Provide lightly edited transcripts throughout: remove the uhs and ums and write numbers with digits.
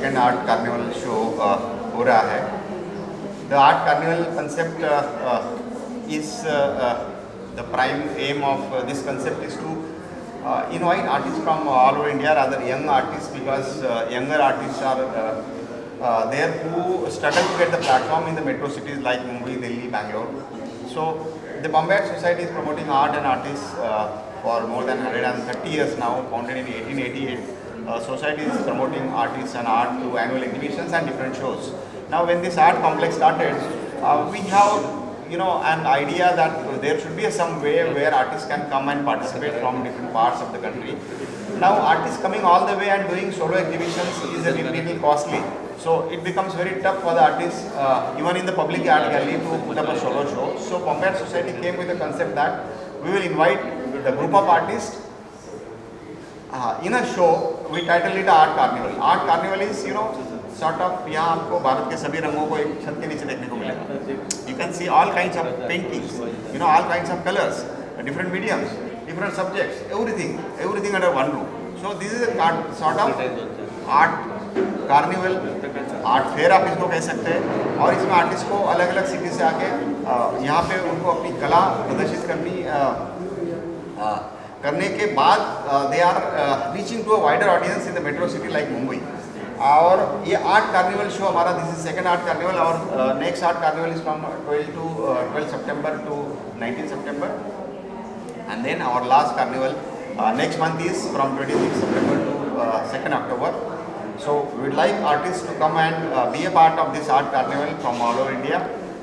Second art carnival show हो रहा है. The art carnival concept is the prime aim of this concept is to invite artists from all over India, rather young artists, because younger artists are there who struggle to get the platform in the metro cities like Mumbai, Delhi, Bangalore. So the Bombay Art Society is promoting art and artists for more than 130 years now, founded in 1888. Society is promoting artists and art through annual exhibitions and different shows. Now when this art complex started, we have an idea that there should be some way where artists can come and participate from different parts of the country. Now artists coming all the way and doing solo exhibitions is a little costly. So it becomes very tough for the artists, even in the public art gallery, to put up a solo show. So Bombay Art Society came with the concept that we will invite the group of artists in a show. We titled it Art Carnival. Art Carnival is, sort of, यहाँ आपको भारत के सभी रंगों को एक छत के नीचे देखने को मिलेगा. You can see all kinds of paintings, all kinds of colors, different mediums, different subjects, everything under one roof. So this is a sort of art carnival, art fair आप इसको कह सकते हैं. और इसमें आर्टिस्ट को अलग अलग सिटी से आके यहाँ पे उनको अपनी कला प्रदर्शित करने के बाद they are reaching to a wider audience in the metro city like Mumbai. और ये आर्ट कार्निवल शो हमारा, this is second art carnival. और next art carnival is from 12 September to 19 September. And then our last carnival next month is from 26 September to 2nd October. So we would like artists to come and be a part of this art carnival from all over India.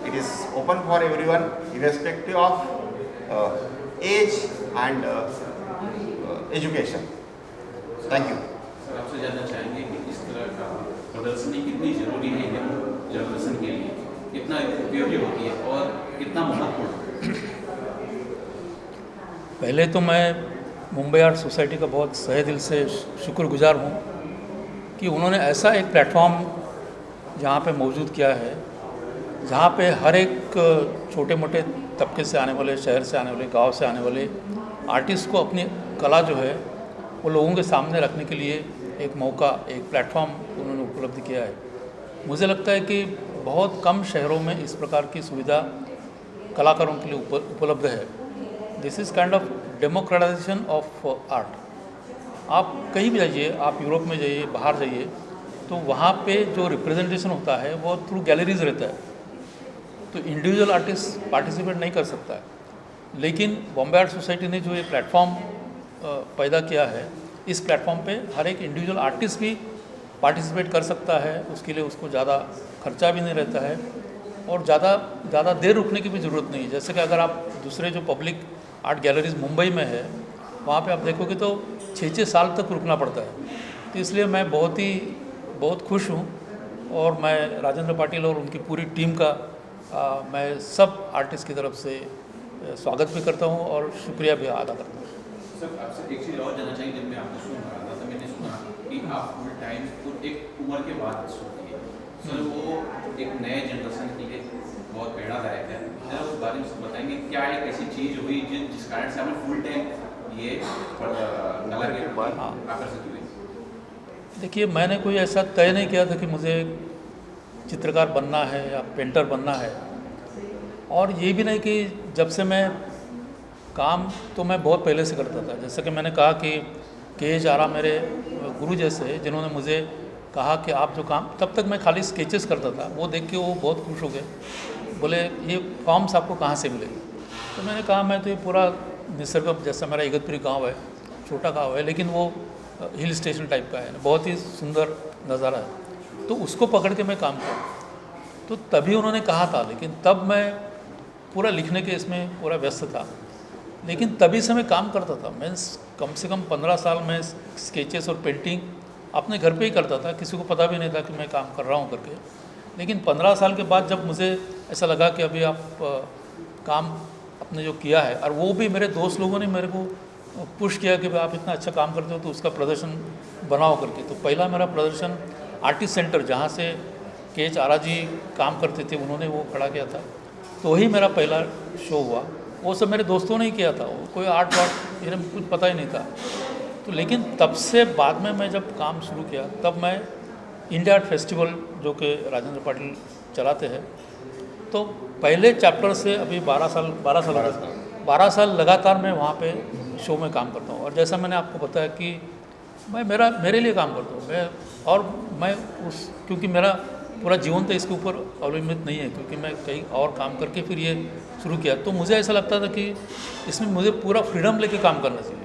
It is open for everyone, irrespective of age and education. Thank you. Sir आपसे जानना चाहेंगे कि इस तरह का प्रदर्शनी कितनी ज़रूरी है जर्नलिज्म के लिए, कितना उपयोगी होती है और कितना महत्वपूर्ण. पहले तो मैं मुंबई आर्ट सोसाइटी का बहुत सहे दिल से शुक्रगुजार हूँ कि उन्होंने ऐसा एक प्लेटफॉर्म जहाँ पे मौजूद किया है, जहाँ पे हर एक छोटे मोटे तबके से आने वाले, शहर से आने वाले, गांव से आने वाले आर्टिस्ट को अपनी कला जो है वो लोगों के सामने रखने के लिए एक मौका, एक प्लेटफॉर्म उन्होंने उपलब्ध किया है. मुझे लगता है कि बहुत कम शहरों में इस प्रकार की सुविधा कलाकारों के लिए उपलब्ध है. This is kind of democratisation of art. आप कहीं भी जाइए, आप यूरोप में जाइए, बाहर जाइए, तो वहाँ पे जो रिप्रेजेंटेशन होता है वो थ्रू गैलरीज रहता है. तो इंडिविजुअल आर्टिस्ट पार्टिसिपेट नहीं कर सकता है. लेकिन बॉम्बे आर्ट सोसाइटी ने जो ये प्लेटफॉर्म पैदा किया है, इस प्लेटफॉर्म पे हर एक इंडिविजुअल आर्टिस्ट भी पार्टिसिपेट कर सकता है. उसके लिए उसको ज़्यादा खर्चा भी नहीं रहता है और ज़्यादा देर रुकने की भी ज़रूरत नहीं है. जैसे कि अगर आप दूसरे जो पब्लिक आर्ट गैलरीज मुंबई में है, वहाँ पे आप देखोगे तो 6 साल तक रुकना पड़ता है. तो इसलिए मैं बहुत खुश हूँ और मैं राजेंद्र पाटिल और उनकी पूरी टीम का मैं सब आर्टिस्ट की तरफ से स्वागत भी करता हूँ और शुक्रिया भी अदा करता हूँ. सर आपसे एक चीज़ और जानना चाहिए. जब मैं आपको सुन रहा था तो मैंने सुना कि आप फुल टाइम एक उम्र के बाद सुनती है. सर वो एक नए जनरेशन के लिए बहुत प्रेरणादायक है. जरा उस बारे में बताएंगे, क्या एक ऐसी चीज़ हुई जिस कारण से आपने फुल टाइम ये कला के बाद आकर्षित हुई? देखिए, मैंने कोई ऐसा तय नहीं किया था कि मुझे चित्रकार बनना है या पेंटर बनना है. और ये भी नहीं कि जब से मैं काम तो मैं बहुत पहले से करता था. जैसे कि मैंने कहा कि के.एच. आरा मेरे गुरु जैसे, जिन्होंने मुझे कहा कि आप जो काम, तब तक मैं खाली स्केचेस करता था, वो देख के वो बहुत खुश हो गए. बोले ये फॉर्म्स आपको कहाँ से मिलेंगे? तो मैंने कहा मैं तो ये पूरा निसर्ग, जैसा मेरा इगतपुरी गांव है, छोटा गांव है लेकिन वो हिल स्टेशन टाइप का है, बहुत ही सुंदर नज़ारा है, तो उसको पकड़ के मैं काम किया. तो तभी उन्होंने कहा था, लेकिन तब मैं पूरा लिखने के इसमें पूरा व्यस्त था. लेकिन तभी से मैं काम करता था. मैं कम से कम 15 साल में स्केचेस और पेंटिंग अपने घर पे ही करता था. किसी को पता भी नहीं था कि मैं काम कर रहा हूँ करके. लेकिन 15 साल के बाद जब मुझे ऐसा लगा कि अभी आप काम आपने जो किया है, और वो भी मेरे दोस्त लोगों ने मेरे को पुश किया कि आप इतना अच्छा काम करते हो तो उसका प्रदर्शन बनाओ करके. तो पहला मेरा प्रदर्शन आर्टिस्ट सेंटर, जहाँ से के.एच. आरा जी काम करते थे, उन्होंने वो खड़ा किया था. तो वही मेरा पहला शो हुआ. वो सब मेरे दोस्तों ने ही किया था. वो कोई आर्ट वार्ट इन्हें कुछ पता ही नहीं था. तो लेकिन तब से बाद में मैं जब काम शुरू किया, तब मैं इंडिया आर्ट फेस्टिवल जो कि राजेंद्र पाटिल चलाते हैं, तो पहले चैप्टर से अभी 12 साल लगातार मैं वहाँ पे शो में काम करता हूँ। और जैसा मैंने आपको बताया कि मेरे लिए काम करता हूँ मैं क्योंकि मेरा पूरा जीवन तो इसके ऊपर अवलंबित नहीं है, क्योंकि मैं कहीं और काम करके फिर ये शुरू किया, तो मुझे ऐसा लगता था कि इसमें मुझे पूरा फ्रीडम लेके काम करना चाहिए।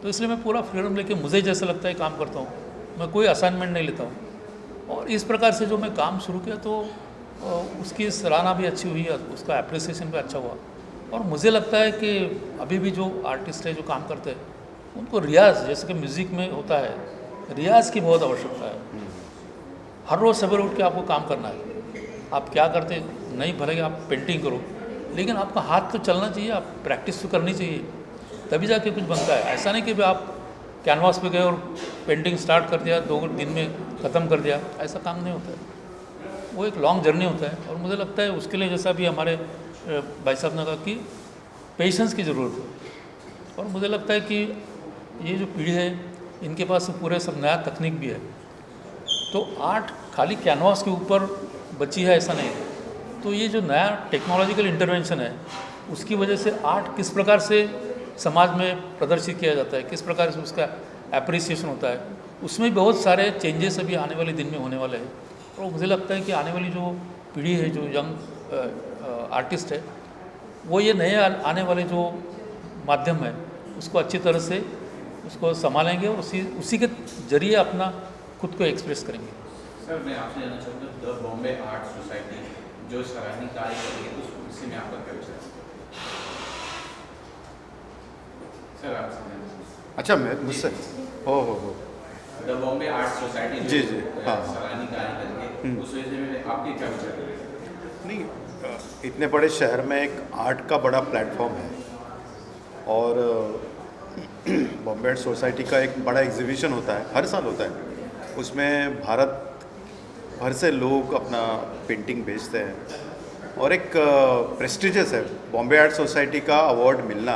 तो इसलिए मैं पूरा फ्रीडम लेके मुझे जैसा लगता है काम करता हूँ, मैं कोई असाइनमेंट नहीं लेता हूँ। और इस प्रकार से जो मैं काम शुरू किया तो उसकी सराहना भी अच्छी हुई, उसका एप्रिसिएशन भी अच्छा हुआ। और मुझे लगता है कि अभी भी जो आर्टिस्ट है जो काम करते हैं उनको रियाज़, जैसे कि म्यूज़िक में होता है, रियाज़ की बहुत आवश्यकता है। हर रोज़ सवेरे उठ के आपको काम करना है। आप क्या करते नहीं, भले ही आप पेंटिंग करो, लेकिन आपका हाथ तो चलना चाहिए, आप प्रैक्टिस तो करनी चाहिए, तभी जाके कुछ बनता है। ऐसा नहीं कि भी आप कैनवास पे गए और पेंटिंग स्टार्ट कर दिया, 2 दिन में ख़त्म कर दिया, ऐसा काम नहीं होता है। वो एक लॉन्ग जर्नी होता है। और मुझे लगता है उसके लिए, जैसा भी हमारे भाई साहब ने कहा कि पेशेंस की ज़रूरत है। और मुझे लगता है कि ये जो पीढ़ी है इनके पास पूरे सब नया तकनीक भी है। तो आर्ट खाली कैनवास के ऊपर बची है ऐसा नहीं है। तो ये जो नया टेक्नोलॉजिकल इंटरवेंशन है उसकी वजह से आर्ट किस प्रकार से समाज में प्रदर्शित किया जाता है, किस प्रकार से उसका एप्रिसिएशन होता है, उसमें बहुत सारे चेंजेस अभी आने वाले दिन में होने वाले हैं। और मुझे लगता है कि आने वाली जो पीढ़ी है, जो यंग आर्टिस्ट है, वो ये नए आने वाले जो माध्यम है उसको अच्छी तरह से उसको संभालेंगे और उसी के जरिए अपना खुद को एक्सप्रेस करेंगे। सर, मैं आपसे जानना चाहूँगा, द बॉम्बे आर्ट सोसाइटी जो सराहनीय कार्य कर रही है, उस विषय में आपका क्या विचार है? सर, आपसे अच्छा, मैं मुझसे हो द बॉम्बे आर्ट सोसाइटी जी, जो हाँ। सराहनीय कार्य कर रही है, उस विषय में आपके क्या विचार है? नहीं, इतने बड़े शहर में एक आर्ट का बड़ा प्लेटफॉर्म है और बॉम्बे आर्ट सोसाइटी का एक बड़ा एग्जीबिशन होता है, हर साल होता है। उसमें भारत भर से लोग अपना पेंटिंग बेचते हैं और एक प्रेस्टिजियस है। बॉम्बे आर्ट सोसाइटी का अवार्ड मिलना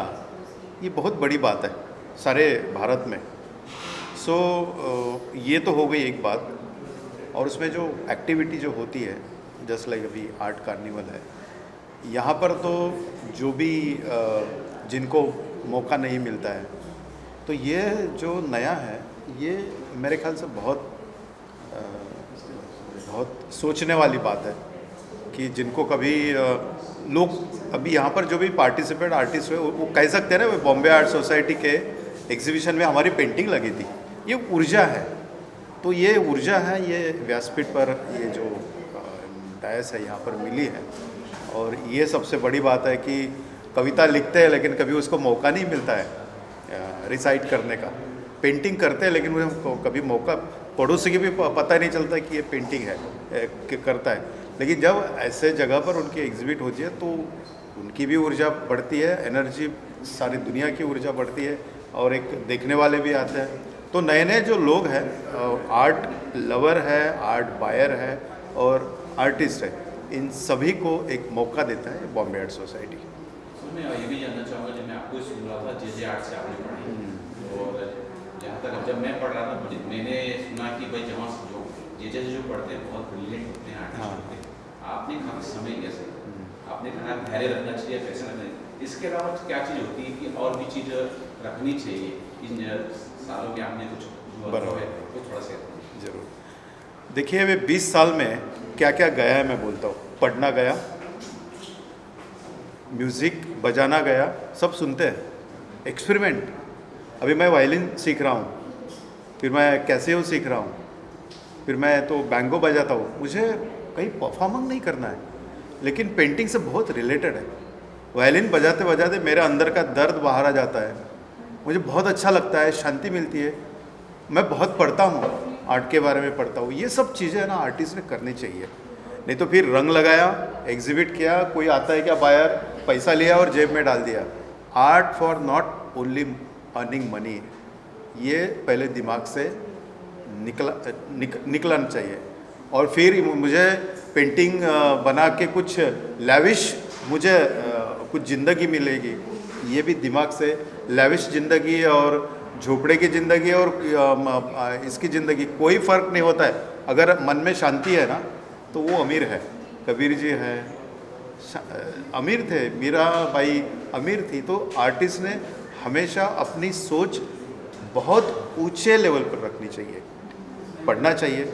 ये बहुत बड़ी बात है सारे भारत में। सो ये तो हो गई एक बात। और उसमें जो एक्टिविटी जो होती है, जस्ट लाइक अभी आर्ट कार्निवल है, यहाँ पर तो जो भी जिनको मौका नहीं मिलता है, तो ये जो नया है ये मेरे ख्याल से बहुत सोचने वाली बात है कि जिनको कभी लोग अभी यहाँ पर जो भी पार्टिसिपेंट आर्टिस्ट हुए वो कह सकते हैं ना, बॉम्बे आर्ट सोसाइटी के एग्जीबिशन में हमारी पेंटिंग लगी थी। ये ऊर्जा है, तो ये ऊर्जा है, ये व्यासपीठ पर ये जो डायस है यहाँ पर मिली है। और ये सबसे बड़ी बात है कि कविता लिखते हैं लेकिन कभी उसको मौका नहीं मिलता है रिसाइट करने का। पेंटिंग करते हैं लेकिन उन्हें कभी मौका, पड़ोसी की भी पता नहीं चलता कि ये पेंटिंग है कि करता है। लेकिन जब ऐसे जगह पर उनकी एग्जिबिट होती है तो उनकी भी ऊर्जा बढ़ती है, एनर्जी, सारी दुनिया की ऊर्जा बढ़ती है और एक देखने वाले भी आते हैं। तो नए नए जो लोग हैं, आर्ट लवर है, आर्ट बायर है और आर्टिस्ट है, इन सभी को एक मौका देता है बॉम्बे आर्ट सोसाइटी। सर, मैं ये भी जानना चाहूँगा, जब मैं आपको सुन रहा था जे आर्ट से आपने पढ़ी, और जहाँ तक जब मैं पढ़ रहा था मैंने सुना कि भाई जहाँ जो जे जो पढ़ते हैं बहुत ब्रिलियंट होते हैं, आर्टिस्ट होते हैं। आपने कहा समय कैसे, आपने कहा धैर्य रखना चाहिए, पैसा रखना चाहिए, इसके अलावा क्या चीज़ होती है कि और भी चीज़ रखनी चाहिए इन सालों में? आपने कुछ बराबर है तो थोड़ा सा जरूर। देखिए, वे 20 साल में क्या क्या गया है मैं बोलता हूँ। पढ़ना गया, म्यूज़िक बजाना गया, सब सुनते हैं, एक्सपेरिमेंट। अभी मैं वायलिन सीख रहा हूँ, फिर मैं कैसियो सीख रहा हूँ, फिर मैं तो बैंगो बजाता हूँ। मुझे कहीं परफॉर्मिंग नहीं करना है, लेकिन पेंटिंग से बहुत रिलेटेड है। वायलिन बजाते बजाते मेरे अंदर का दर्द बाहर आ जाता है, मुझे बहुत अच्छा लगता है, शांति मिलती है। मैं बहुत पढ़ता हूँ, आर्ट के बारे में पढ़ता हूँ। ये सब चीज़ें ना आर्टिस्ट ने करनी चाहिए, नहीं तो फिर रंग लगाया, एग्जिबिट किया, कोई आता है क्या बायर, पैसा लिया और जेब में डाल दिया। Art for not only earning money, ये पहले दिमाग से निकलना चाहिए। और फिर मुझे पेंटिंग बना के कुछ लैविश, मुझे कुछ ज़िंदगी मिलेगी, ये भी दिमाग से। लैविश ज़िंदगी और झोपड़े की ज़िंदगी और इसकी ज़िंदगी कोई फ़र्क नहीं होता है। अगर मन में शांति है ना तो वो अमीर है। कबीर जी हैं, अमीर थे, मीराबाई अमीर थी। तो आर्टिस्ट ने हमेशा अपनी सोच बहुत ऊंचे लेवल पर रखनी चाहिए, पढ़ना चाहिए,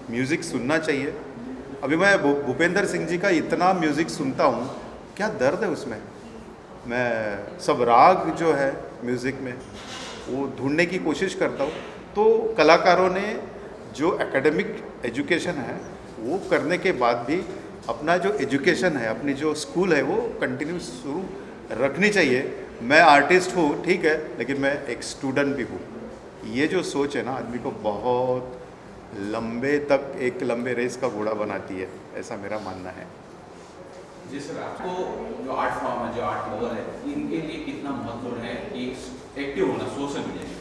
म्यूज़िक सुनना चाहिए। अभी मैं भूपेंद्र सिंह जी का इतना म्यूज़िक सुनता हूँ, क्या दर्द है उसमें। मैं सब राग जो है म्यूज़िक में वो ढूंढने की कोशिश करता हूँ। तो कलाकारों ने जो एकेडमिक एजुकेशन है वो करने के बाद भी अपना जो एजुकेशन है, अपनी जो स्कूल है वो कंटिन्यू शुरू रखनी चाहिए। मैं आर्टिस्ट हूँ ठीक है, लेकिन मैं एक स्टूडेंट भी हूँ। ये जो सोच है ना आदमी को बहुत लंबे तक एक लंबे रेस का घोड़ा बनाती है, ऐसा मेरा मानना है। जी सर, आपको जो आर्ट फॉर्म है, जो आर्ट लवर है, इनके लिए कितना महत्वपूर्ण है कि एक्टिव होना सोशल मीडिया में?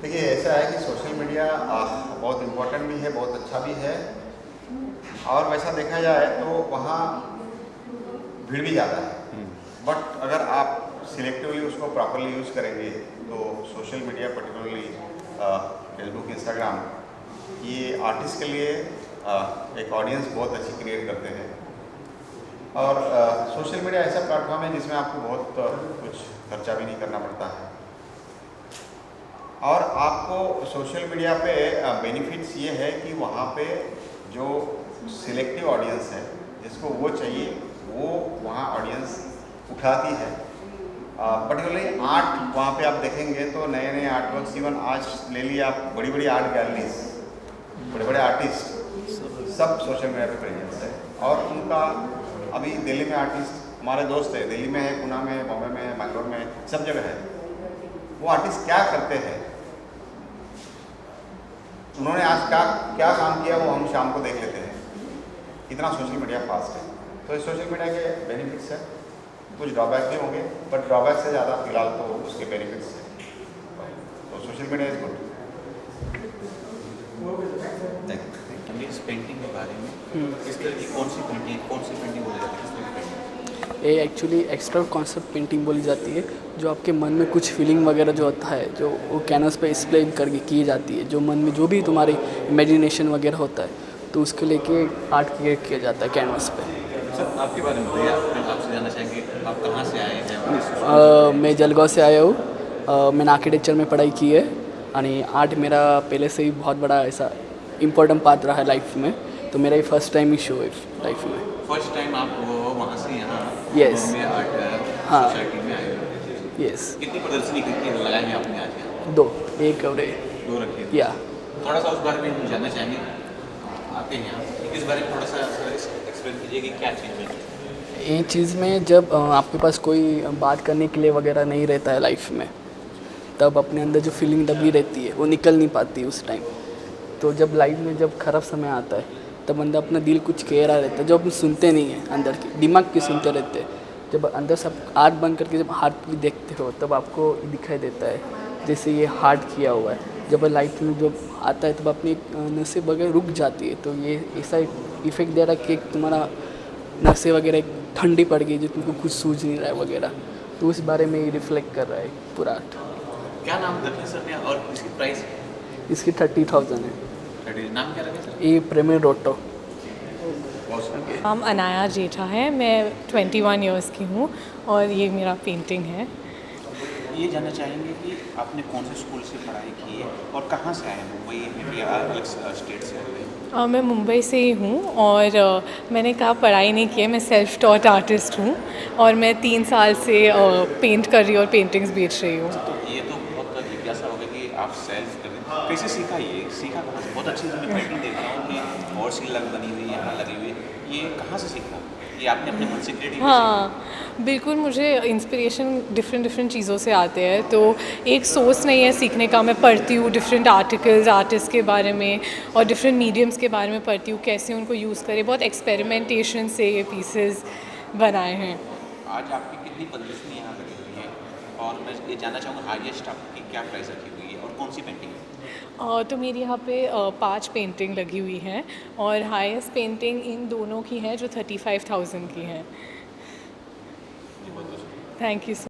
देखिए ऐसा है कि सोशल मीडिया बहुत इम्पोर्टेंट भी है, बहुत अच्छा भी है, और वैसा देखा जाए तो वहाँ भीड़ भी ज़्यादा है। बट अगर आप सिलेक्टिवली उसको प्रॉपरली यूज़ करेंगे तो social media particularly Facebook, Instagram, ये आर्टिस्ट के लिए एक ऑडियंस बहुत अच्छी क्रिएट करते हैं। और सोशल मीडिया ऐसा प्लेटफॉर्म है जिसमें आपको बहुत कुछ खर्चा भी नहीं करना पड़ता है, और आपको सोशल मीडिया पे बेनिफिट्स ये है कि वहाँ पे जो सिलेक्टिव ऑडियंस है जिसको वो चाहिए वो वहाँ ऑडियंस उठाती है। पर्टिकुलरली आर्ट वहाँ पे आप देखेंगे तो नए नए आर्ट वर्क्स, इवन आज ले लिए आप बड़ी बड़ी आर्ट गैलरीज, बड़े बड़े आर्टिस्ट सब सोशल मीडिया पे प्रेजेंस है। और उनका अभी दिल्ली में आर्टिस्ट हमारे दोस्त है, दिल्ली में है, पुणे में है, बॉम्बे में है, बैंगलोर में है, सब जगह है। वो आर्टिस्ट क्या करते हैं, उन्होंने आज क्या काम किया, वो हम शाम को देख लेते हैं। इतना सोशल मीडिया फास्ट है। तो इस सोशल मीडिया के बेनिफिट्स हैं, कुछ ड्रॉबैक भी होंगे, बट ड्रॉबैक से ज़्यादा फिलहाल तो उसके बेनिफिट्स हैं। तो सोशल मीडिया इज गुड। इस पेंटिंग के बारे में किस तरह की कौन सी पेंटिंग बोली जाती है, किस तरह की पेंटिंग? ये एक्चुअली एक्स्ट्रा कॉन्सेप्ट पेंटिंग बोली जाती है, जो आपके मन में कुछ फीलिंग वगैरह जो होता है, जो वो कैनवस पे एक्सप्लेन करके की जाती है। जो मन में जो भी तुम्हारी इमेजिनेशन वगैरह होता है तो उसको लेके आर्ट क्रिएट किया जाता है कैनवस पे। सर आपके बारे में बताइए, आपसे जानना चाहेंगे आप कहाँ से आए हैं? मैं जलगांव से आया हूँ। मैंने आर्किटेक्चर में पढ़ाई की है, यानी आर्ट मेरा पहले से ही बहुत बड़ा ऐसा इम्पोर्टेंट पार्ट रहा है लाइफ में। तो मेरा ही फर्स्ट टाइम ही शो है लाइफ में। फर्स्ट टाइम आप वहाँ से यहाँ Yes. बॉम्बे आर्ट हाँ। सोसाइटी में आए हो? यस, कितनी प्रदर्शनी कितनी लगाई है आपने आज यहाँ? 2 एक और दो रखी है। या थोड़ा सा उस बारे में हम जानना चाहेंगे, आते हैं यहाँ, इस बारे में थोड़ा सा एक्सप्लेन कीजिए कि क्या चीज़ है। ये चीज़ में जब आपके पास कोई बात करने के लिए वगैरह नहीं रहता है लाइफ में, तब अपने अंदर जो फीलिंग दबी रहती है वो निकल नहीं पाती उस टाइम। तो जब लाइफ में जब ख़राब समय आता है तब अंदर अपना दिल कुछ कह रहा रहता है, जो अपन सुनते नहीं हैं, अंदर की दिमाग की सुनते रहते हैं। जब अंदर सब आँख बंद करके जब हार्ट भी देखते हो तब आपको दिखाई देता है जैसे ये हार्ट किया हुआ है। जब लाइफ में जब आता है तब अपनी नसें वगैरह रुक जाती है। तो ये ऐसा इफेक्ट दे रहा है कि तुम्हारा नसें वगैरह ठंडी पड़ गई, जो तुमको कुछ सूझ नहीं रहा है वगैरह। तो उस बारे में ये रिफ्लेक्ट कर रहा है पूरा आर्ट। क्या नाम रखे सर ने और इसकी प्राइस? इसकी 30,000 है। नाम क्या रखे सर? ये प्रेमी रोटो। नाम अनाया जेठा है, मैं 21 इयर्स की हूँ और ये मेरा पेंटिंग है। ये जानना चाहेंगे कि आपने कौन से स्कूल से पढ़ाई की है और कहाँ से आए हैं, मुंबई या अलग स्टेट से आए? मैं मुंबई से ही हूँ और मैंने कहा पढ़ाई नहीं की है, मैं सेल्फ टॉट आर्टिस्ट हूँ और मैं 3 साल से पेंट कर रही हूँ और पेंटिंग्स बेच रही हूँ। तो ये तो बहुत जिज्ञासा होगा कि आप सेल्फ कर रहे हैं, कैसे सीखा? ये सीखा कहाँ से? बहुत अच्छी मैं पेंटिंग देख रहा हूँ कि और सी लग बनी हुई है, यहाँ लगी हुई है, ये कहाँ से सीखा? ये आपने अपने मन से क्रिएटिव? हाँ बिल्कुल, मुझे इंस्पिरेशन डिफरेंट चीज़ों से आते हैं, तो एक सोर्स नहीं है सीखने का। मैं पढ़ती हूँ डिफरेंट आर्टिकल्स आर्टिस्ट के बारे में और डिफरेंट मीडियम्स के बारे में पढ़ती हूँ, कैसे उनको यूज़ करें। बहुत एक्सपेरिमेंटेशन से ये पीसेस बनाए हैं। आज आपकी कितनी प्रदर्शनी यहाँ लगी हुई है और मैं ये जानना चाहूँगा हाईएस्ट आपकी क्या प्राइस रखी हुई है और कौन सी पेंटिंग है? तो मेरी यहाँ पे 5 पेंटिंग लगी हुई हैं और हाईएस्ट पेंटिंग इन दोनों की है जो 35,000 की है। Thank you.